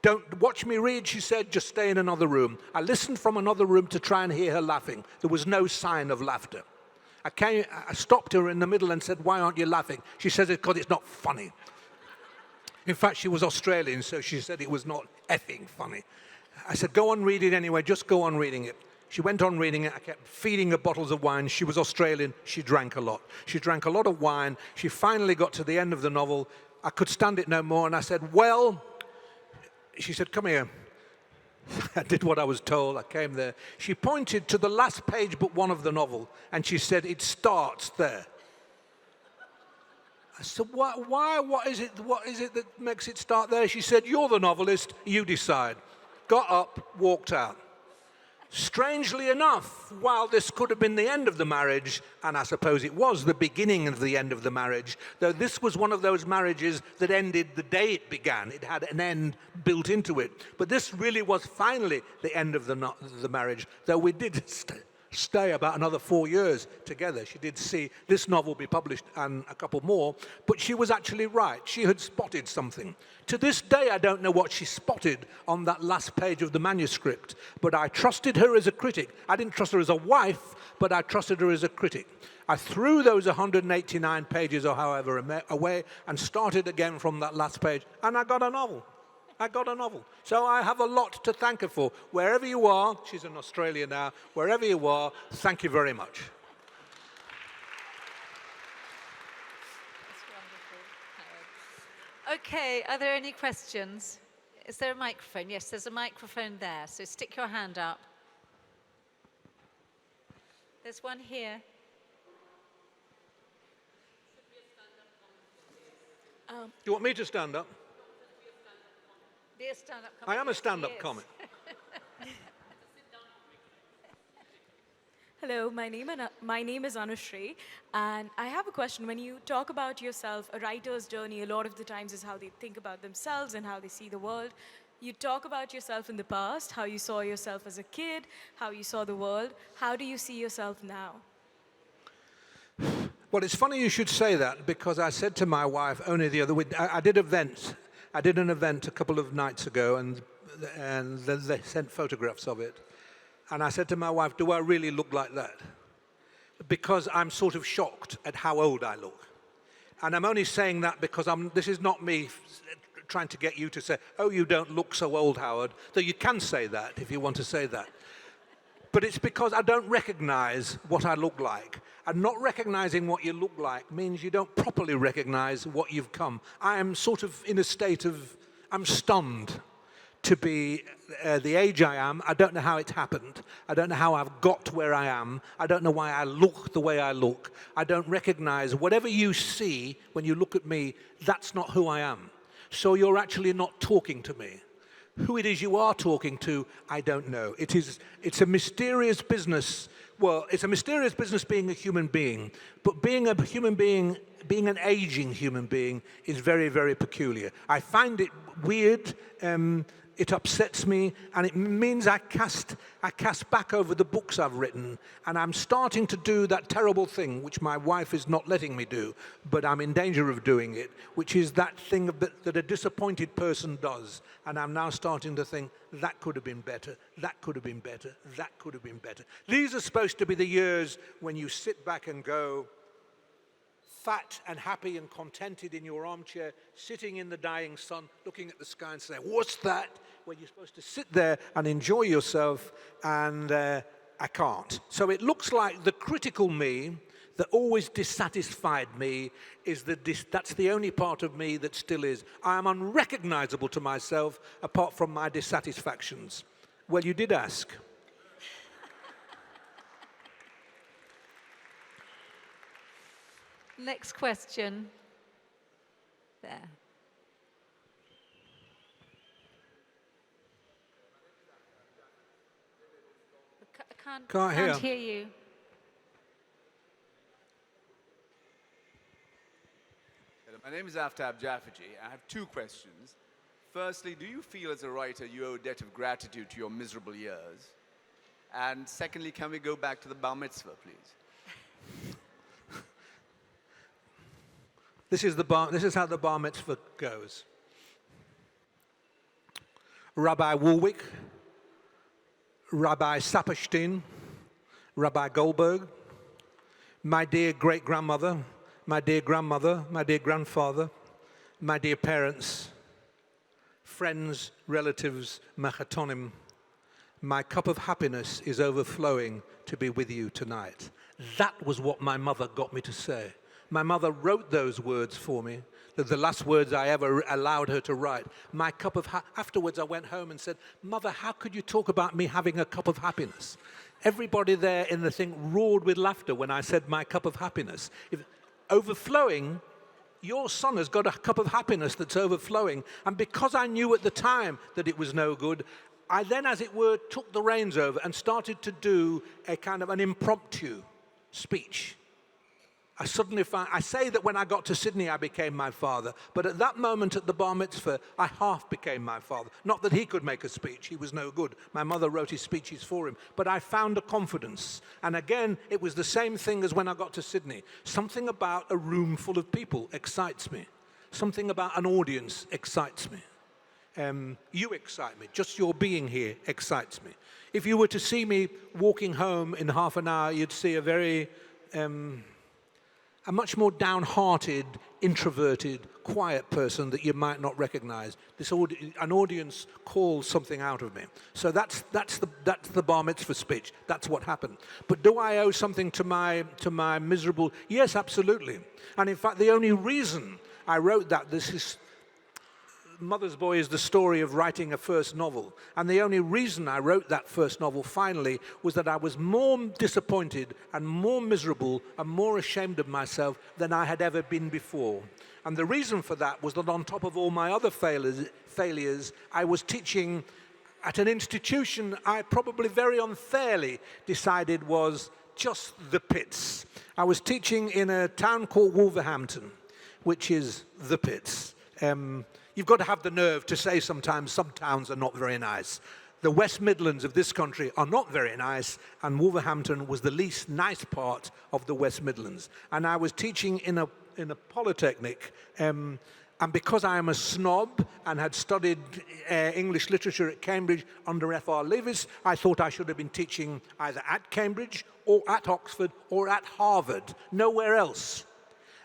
"Don't watch me read," she said, "just stay in another room." I listened from another room to try and hear her laughing. There was no sign of laughter. I stopped her in the middle and said, "Why aren't you laughing?" She said, "It's because it's not funny." In fact, she was Australian, so she said it was not effing funny. I said, "Go on reading anyway, just go on reading it." She went on reading it. I kept feeding her bottles of wine. She was Australian. She drank a lot. She drank a lot of wine. She finally got to the end of the novel. I could stand it no more, and I said, "Well," she said, "Come here." I did what I was told. I came there. She pointed to the last page but one of the novel, and she said, "It starts there." I said, "Why? What is it that makes it start there?" She said, "You're the novelist, you decide." Got up, walked out. Strangely enough, while this could have been the end of the marriage, and I suppose it was the beginning of the end of the marriage, though this was one of those marriages that ended the day it began. It had an end built into it. But this really was finally the end of the marriage, though we did stay about another 4 years together. She did see this novel be published and a couple more, but she was actually right. She had spotted something. To this day, I don't know what she spotted on that last page of the manuscript, but I trusted her as a critic. I didn't trust her as a wife, but I trusted her as a critic. I threw those 189 pages or however away and started again from that last page, and I got a novel. So I have a lot to thank her for. Wherever you are, she's in Australia now, wherever you are, thank you very much. That's wonderful. Okay, are there any questions? Is there a microphone? Yes, there's a microphone there, so stick your hand up. There's one here. Do you want me to stand up? Be a stand-up comic. I am a stand-up comic. Hello, my name is Anushri, and I have a question. When you talk about yourself, a writer's journey, a lot of the times is how they think about themselves and how they see the world. You talk about yourself in the past, how you saw yourself as a kid, how you saw the world. How do you see yourself now? Well, it's funny you should say that, because I said to my wife only the other week, I did an event a couple of nights ago, and they sent photographs of it. And I said to my wife, "Do I really look like that?" Because I'm sort of shocked at how old I look. And I'm only saying that because this is not me trying to get you to say, "Oh, you don't look so old, Howard," though you can say that if you want to say that. But it's because I don't recognize what I look like. And not recognizing what you look like means you don't properly recognize what you've come. I am sort of in a state of, I'm stunned to be the age I am. I don't know how it happened. I don't know how I've got to where I am. I don't know why I look the way I look. I don't recognize whatever you see when you look at me, that's not who I am. So you're actually not talking to me. Who it is you are talking to, I don't know. It's a mysterious business. Well, it's a mysterious business being a human being, but being a human being, being an aging human being, is very, very peculiar. I find it weird. It upsets me, and it means I cast back over the books I've written, and I'm starting to do that terrible thing, which my wife is not letting me do, but I'm in danger of doing it, which is that thing that a disappointed person does. And I'm now starting to think, that could have been better, that could have been better, that could have been better. These are supposed to be the years when you sit back and go, fat and happy and contented in your armchair, sitting in the dying sun, looking at the sky and saying, what's that? Where you're supposed to sit there and enjoy yourself, and I can't. So it looks like the critical me, that always dissatisfied me, that's the only part of me that still is. I am unrecognizable to myself apart from my dissatisfactions. Well, you did ask. Next question. There. I can't hear you. Hello, my name is Aftab Jaffaji. I have two questions. Firstly, do you feel as a writer you owe a debt of gratitude to your miserable years? And secondly, can we go back to the bar mitzvah, please? This is how the bar mitzvah goes. Rabbi Woolwick, Rabbi Saperstein, Rabbi Goldberg, my dear great-grandmother, my dear grandmother, my dear grandfather, my dear parents, friends, relatives, machatonim, my cup of happiness is overflowing to be with you tonight. That was what my mother got me to say. My mother wrote those words for me. They're the last words I ever allowed her to write. My cup of afterwards I went home and said, Mother, how could you talk about me having a cup of happiness? Everybody there in the thing roared with laughter when I said my cup of happiness. Overflowing, your son has got a cup of happiness that's overflowing. And because I knew at the time that it was no good, I then, as it were, took the reins over and started to do a kind of an impromptu speech. I suddenly found, I say that when I got to Sydney, I became my father. But at that moment at the bar mitzvah, I half became my father. Not that he could make a speech. He was no good. My mother wrote his speeches for him. But I found a confidence. And again, it was the same thing as when I got to Sydney. Something about a room full of people excites me. Something about an audience excites me. You excite me. Just your being here excites me. If you were to see me walking home in half an hour, you'd see a very... a much more downhearted, introverted, quiet person that you might not recognize. An audience calls something out of me. So that's the bar mitzvah speech. That's what happened. But do I owe something to my miserable? Yes, absolutely. And in fact, the only reason I wrote that, this is Mother's Boy is the story of writing a first novel. And the only reason I wrote that first novel finally was that I was more disappointed and more miserable and more ashamed of myself than I had ever been before. And the reason for that was that on top of all my other failures, I was teaching at an institution I probably very unfairly decided was just the pits. I was teaching in a town called Wolverhampton, which is the pits. You've got to have the nerve to say sometimes some towns are not very nice. The West Midlands of this country are not very nice, and Wolverhampton was the least nice part of the West Midlands. And I was teaching in a polytechnic, and because I am a snob and had studied English literature at Cambridge under F.R. Leavis, I thought I should have been teaching either at Cambridge or at Oxford or at Harvard, nowhere else.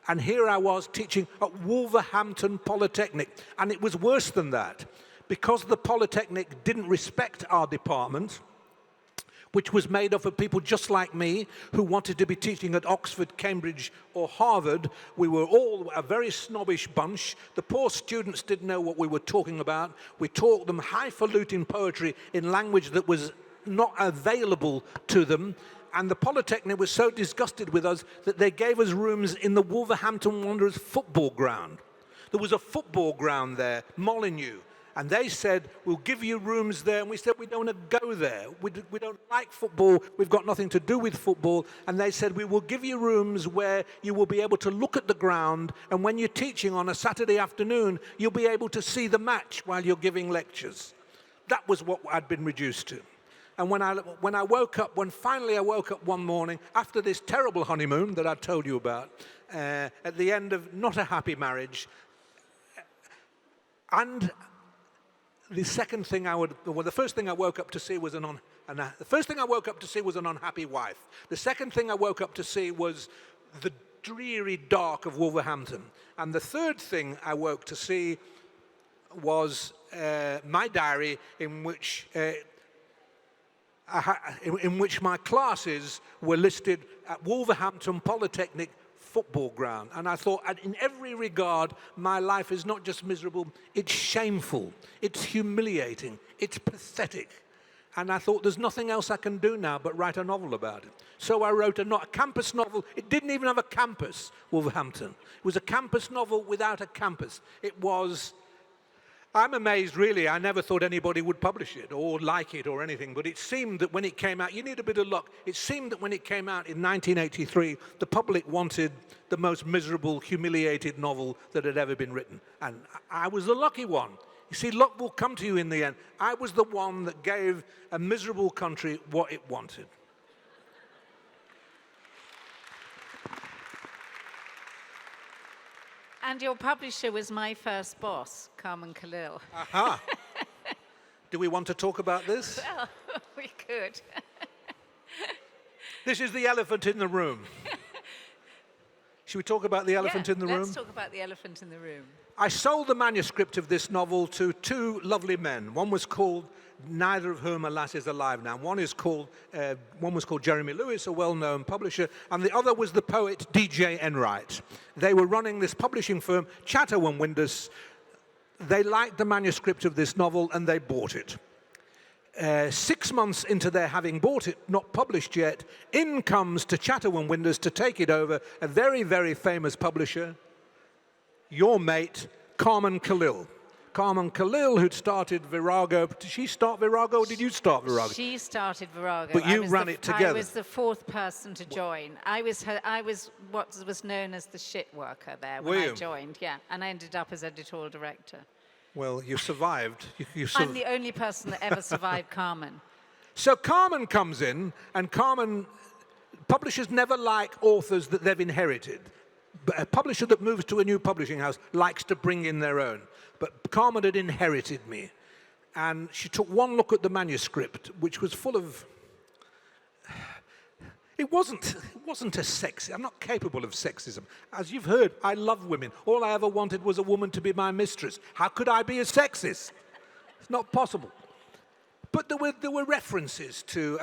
And here I was teaching at Wolverhampton Polytechnic. And it was worse than that. Because the Polytechnic didn't respect our department, which was made up of people just like me who wanted to be teaching at Oxford, Cambridge, or Harvard. We were all a very snobbish bunch. The poor students didn't know what we were talking about. We taught them highfalutin poetry in language that was not available to them. And the Polytechnic was so disgusted with us that they gave us rooms in the Wolverhampton Wanderers football ground. There was a football ground there, Molyneux. And they said, we'll give you rooms there. And we said, we don't want to go there. We don't like football. We've got nothing to do with football. And they said, we will give you rooms where you will be able to look at the ground. And when you're teaching on a Saturday afternoon, you'll be able to see the match while you're giving lectures. That was what I'd been reduced to. And when finally I woke up one morning, after this terrible honeymoon that I told you about, at the end of not a happy marriage, and the first thing I woke up to see was an unhappy wife. The second thing I woke up to see was the dreary dark of Wolverhampton. And the third thing I woke to see was my diary in which my classes were listed at Wolverhampton Polytechnic football ground. And I thought, in every regard, my life is not just miserable, it's shameful, it's humiliating, it's pathetic. And I thought, there's nothing else I can do now but write a novel about it. So I wrote a campus novel. It didn't even have a campus, Wolverhampton. It was a campus novel without a campus. I'm amazed, really. I never thought anybody would publish it or like it or anything, but it seemed that when it came out, you need a bit of luck. It seemed that when it came out in 1983, the public wanted the most miserable, humiliated novel that had ever been written. And I was the lucky one. You see, luck will come to you in the end. I was the one that gave a miserable country what it wanted. And your publisher was my first boss, Carmen Khalil. Aha. Do we want to talk about this? Well, we could. This is the elephant in the room. Should we talk about the elephant in the room? Let's talk about the elephant in the room. I sold the manuscript of this novel to two lovely men. One was called, neither of whom, alas, is alive now. One was called Jeremy Lewis, a well-known publisher, and the other was the poet D.J. Enright. They were running this publishing firm, Chatterton Windus. They liked the manuscript of this novel, and they bought it. 6 months into their having bought it, not published yet, in comes to Chatterton Windus to take it over a very, very famous publisher, your mate, Carmen Khalil. Carmen Khalil, who'd started Virago. Did she start Virago or did you start Virago? She started Virago. But you ran it together. I was the fourth person to join. I was what was known as the shit worker there when I joined, yeah. And I ended up as editorial director. Well, you survived. I'm the only person that ever survived Carmen. So Carmen comes in, and publishers never like authors that they've inherited. But a publisher that moves to a new publishing house likes to bring in their own. But Carmen had inherited me. And she took one look at the manuscript, which was full of... It wasn't a sexy... I'm not capable of sexism. As you've heard, I love women. All I ever wanted was a woman to be my mistress. How could I be a sexist? It's not possible. But there were references to,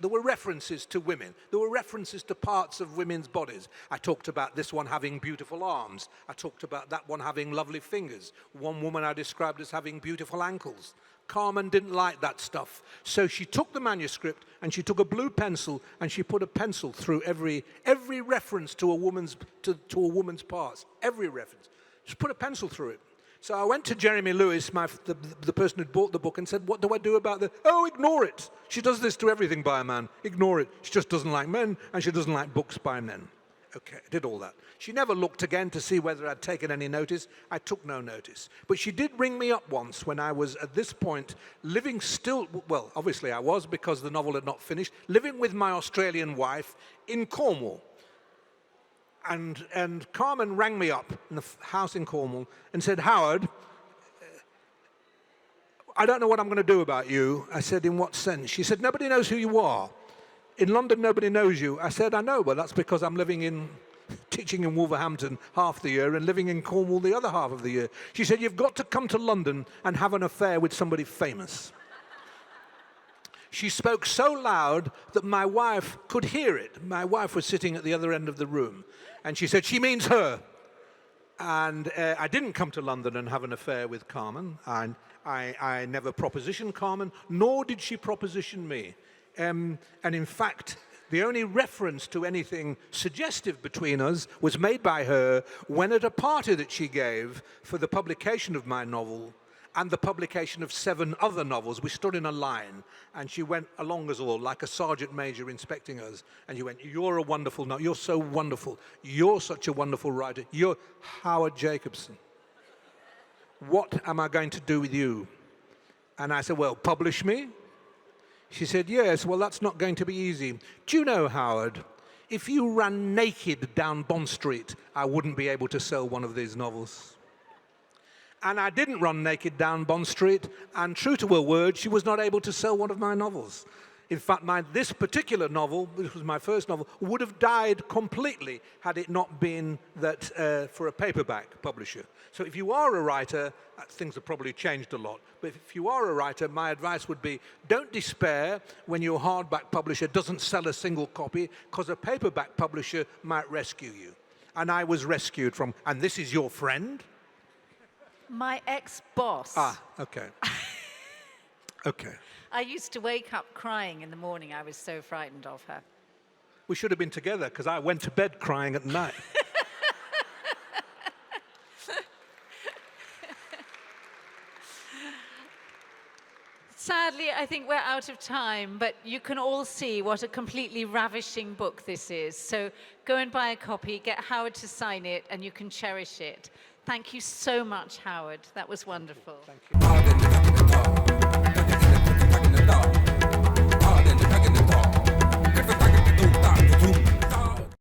there were references to women. There were references to parts of women's bodies. I talked about this one having beautiful arms. I talked about that one having lovely fingers. One woman I described as having beautiful ankles. Carmen didn't like that stuff. So she took the manuscript and she took a blue pencil and she put a pencil through every reference to a woman's parts. Every reference. She put a pencil through it. So I went to Jeremy Lewis, the person who'd bought the book, and said, what do I do about this? Oh, ignore it. She does this to everything by a man. Ignore it. She just doesn't like men, and she doesn't like books by men. Okay, I did all that. She never looked again to see whether I'd taken any notice. I took no notice. But she did ring me up once when I was, at this point, living still, well, obviously I was because the novel had not finished, living with my Australian wife in Cornwall. And Carmen rang me up in the house in Cornwall and said, Howard, I don't know what I'm going to do about you. I said, in what sense? She said, nobody knows who you are. In London, nobody knows you. I said, I know, but that's because I'm teaching in Wolverhampton half the year and living in Cornwall the other half of the year. She said, you've got to come to London and have an affair with somebody famous. She spoke so loud that my wife could hear it. My wife was sitting at the other end of the room, and she said, "She means her." And I didn't come to London and have an affair with Carmen. I never propositioned Carmen, nor did she proposition me. And in fact, the only reference to anything suggestive between us was made by her when at a party that she gave for the publication of my novel and the publication of 7 other novels. We stood in a line, and she went along us all like a sergeant major inspecting us. And she went, "You're a wonderful novel. You're so wonderful. You're such a wonderful writer. You're Howard Jacobson. What am I going to do with you?" And I said, "Well, publish me." She said, "Yes, well, that's not going to be easy. Do you know, Howard, if you ran naked down Bond Street, I wouldn't be able to sell one of these novels." And I didn't run naked down Bond Street, and true to her word, she was not able to sell one of my novels. In fact, this particular novel, which was my first novel, would have died completely had it not been that for a paperback publisher. So if you are a writer, things have probably changed a lot, but if you are a writer, my advice would be, don't despair when your hardback publisher doesn't sell a single copy, because a paperback publisher might rescue you. And I was rescued from, and this is your friend? My ex-boss. Ah, okay. Okay. I used to wake up crying in the morning. I was so frightened of her. We should have been together, because I went to bed crying at night. Sadly, I think we're out of time, but you can all see what a completely ravishing book this is. So go and buy a copy, get Howard to sign it, and you can cherish it. Thank you so much, Howard. That was wonderful. Thank you.